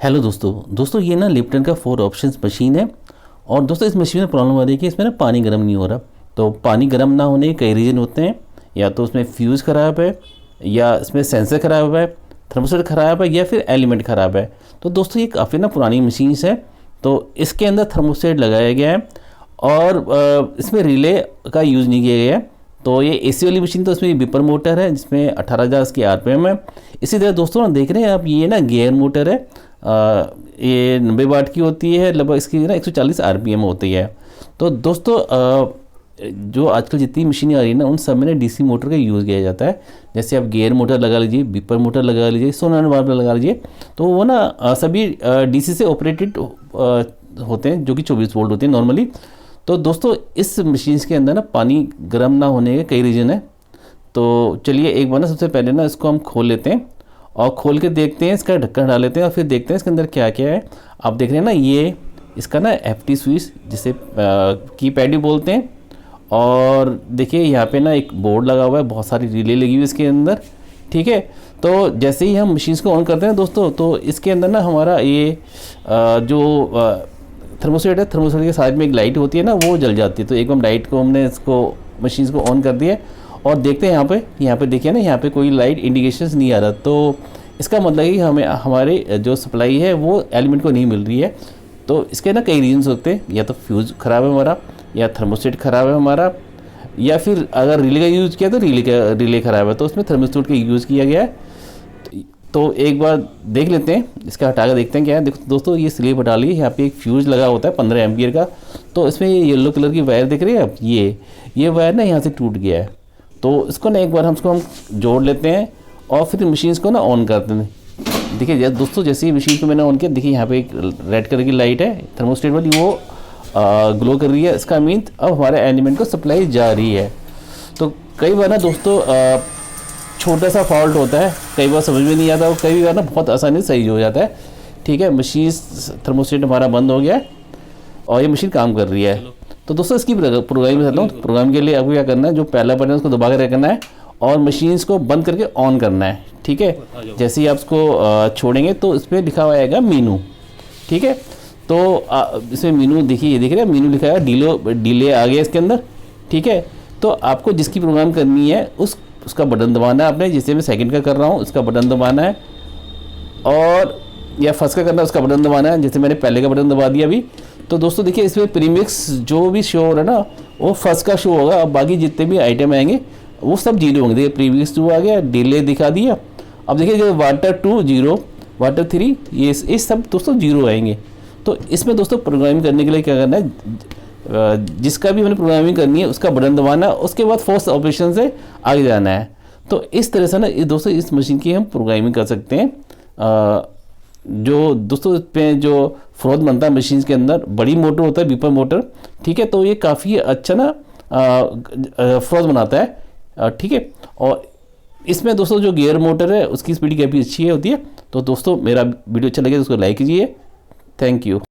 Hello दोस्तों ये ना लिप्टन का 4 ऑप्शंस मशीन है। और दोस्तों इस मशीन में प्रॉब्लम आ रही है कि इसमें ना पानी गर्म नहीं हो रहा। तो पानी गर्म ना होने के कई रीज़न होते हैं, या तो उसमें फ्यूज़ ख़राब है, या इसमें सेंसर ख़राब है, थर्मोस्टेट ख़राब है, या फिर एलिमेंट ख़राब है। तो दोस्तों ये काफ़ी ना पुरानी मशीन है, तो इसके अंदर थर्मोस्टेट लगाया गया है और इसमें रिले का यूज़ नहीं किया गया है। तो ये एसी वाली मशीन, तो इसमें बिपर मोटर है जिसमें 18,000 की आरपीएम है। इसी तरह दोस्तों ना देख रहे हैं आप, ये ना गियर मोटर है, ये 90 वाट की होती है, लगभग इसकी ना 140 आरपीएम होती है। तो दोस्तों जो आजकल जितनी मशीनें आ रही है ना, उन सब में ना डीसी मोटर का यूज़ किया जाता है। जैसे आप गियर मोटर लगा लीजिए, बिपर मोटर लगा लीजिए, सोलेनॉइड वाल्व लगा लीजिए, तो वो ना सभी डीसी से ऑपरेटेड होते हैं, जो कि 24 वोल्ट होते हैं नॉर्मली। तो दोस्तों इस मशीन के अंदर ना पानी गर्म ना होने के कई रीज़न है। तो चलिए एक बार ना सबसे पहले ना इसको हम खोल लेते हैं और खोल के देखते हैं, इसका ढक्कन डाल लेते हैं और फिर देखते हैं इसके अंदर क्या क्या है। आप देख रहे हैं ना, ये इसका ना एफटी स्विच जिसे कीपैड भी बोलते हैं। और देखिए यहाँ पे ना एक बोर्ड लगा हुआ है, बहुत सारी रिले लगी हुई है इसके अंदर, ठीक है। तो जैसे ही हम मशीन को ऑन करते हैं दोस्तों, तो इसके अंदर ना हमारा ये जो थर्मोस्टेट है, थर्मोस्टेट के साइड में एक लाइट होती है ना, वो जल जाती है। तो एक बार लाइट को हमने इसको मशीन को ऑन कर दिया और देखते हैं यहाँ पे देखिए ना, यहाँ पे कोई लाइट इंडिकेशंस नहीं आ रहा। तो इसका मतलब है कि हमें हमारे जो सप्लाई है वो एलिमेंट को नहीं मिल रही है। तो इसके ना कई रीजन होते हैं, या तो फ्यूज़ ख़राब है हमारा, या थर्मोस्टेट ख़राब है हमारा, या फिर अगर रिले का यूज़ किया तो रिले ख़राब है, तो उसमें थर्मोस्टेट का यूज़ किया गया है। तो एक बार देख लेते हैं, इसका हटा कर देखते हैं क्या है। देखो दोस्तों, ये स्लीप हटा ली, यहाँ पे एक फ्यूज़ लगा होता है 15 एम्पियर का। तो इसमें ये येलो कलर की वायर दिख रही है आप, ये वायर ना यहाँ से टूट गया है। तो इसको ना एक बार हम जोड़ लेते हैं और फिर मशीन को ना ऑन करते हैं। देखिए दोस्तों, जैसे ही मशीन को मैंने ऑन किया, देखिए यहाँ पे एक रेड कलर की लाइट है थर्मोस्टेट वाली, वो ग्लो कर रही है। इसका मीन अब हमारे एलिमेंट को सप्लाई जा रही है। तो कई बार ना दोस्तों छोटा सा फॉल्ट होता है, कई बार समझ में नहीं आता और कई बार ना बहुत आसानी से सही हो जाता है, ठीक है। मशीन थर्मोस्टेट हमारा बंद हो गया है और ये मशीन काम कर रही है। तो दोस्तों इसकी प्रोग्राम बताता हूँ। प्रोग्राम के लिए आपको क्या करना है, जो पहला बटन है उसको दबा कर रखना है और मशीन्स को बंद करके ऑन करना है, ठीक है। जैसे ही आप उसको छोड़ेंगे तो इस पर लिखा हुआ आएगा मीनू, ठीक है। तो इसमें मीनू देखिए, ये दिख रहा है मीनू लिखा है, डिले आ गया इसके अंदर, ठीक है। तो आपको जिसकी प्रोग्राम करनी है उसका बटन दबाना है आपने। जैसे मैं सेकंड का कर रहा हूँ, उसका बटन दबाना है, और या फर्स्ट का करना है उसका बटन दबाना है। जैसे मैंने पहले का बटन दबा दिया अभी। तो दोस्तों देखिए, इसमें प्रीमिक्स जो भी शो हो रहा है ना, वो फर्स्ट का शो होगा। अब बाकी जितने भी आइटम आएंगे वो सब जीरो होंगे। देखिए प्रीमिक्स 2 आ गया, डिले दिखा दिया। अब देखिए जो वाटर 2 जीरो, वाटर 3, ये सब दोस्तों जीरो आएंगे। तो इसमें दोस्तों प्रोग्रामिंग करने के लिए क्या करना है, जिसका भी मैंने प्रोग्रामिंग करनी है उसका बटन दबाना है, उसके बाद फोर्स ऑपरेशन से आगे जाना है। तो इस तरह से ना दोस्तों इस मशीन की हम प्रोग्रामिंग कर सकते हैं। जो दोस्तों पे जो फ्रोज बनता है मशीन के अंदर, बड़ी मोटर होता है बिपर मोटर, ठीक है। तो ये काफ़ी अच्छा ना फ्रोज बनाता है, ठीक है। और इसमें दोस्तों जो गियर मोटर है उसकी स्पीड काफ़ी अच्छी होती है। तो दोस्तों मेरा वीडियो अच्छा लगे तो उसको लाइक कीजिए। Thank you.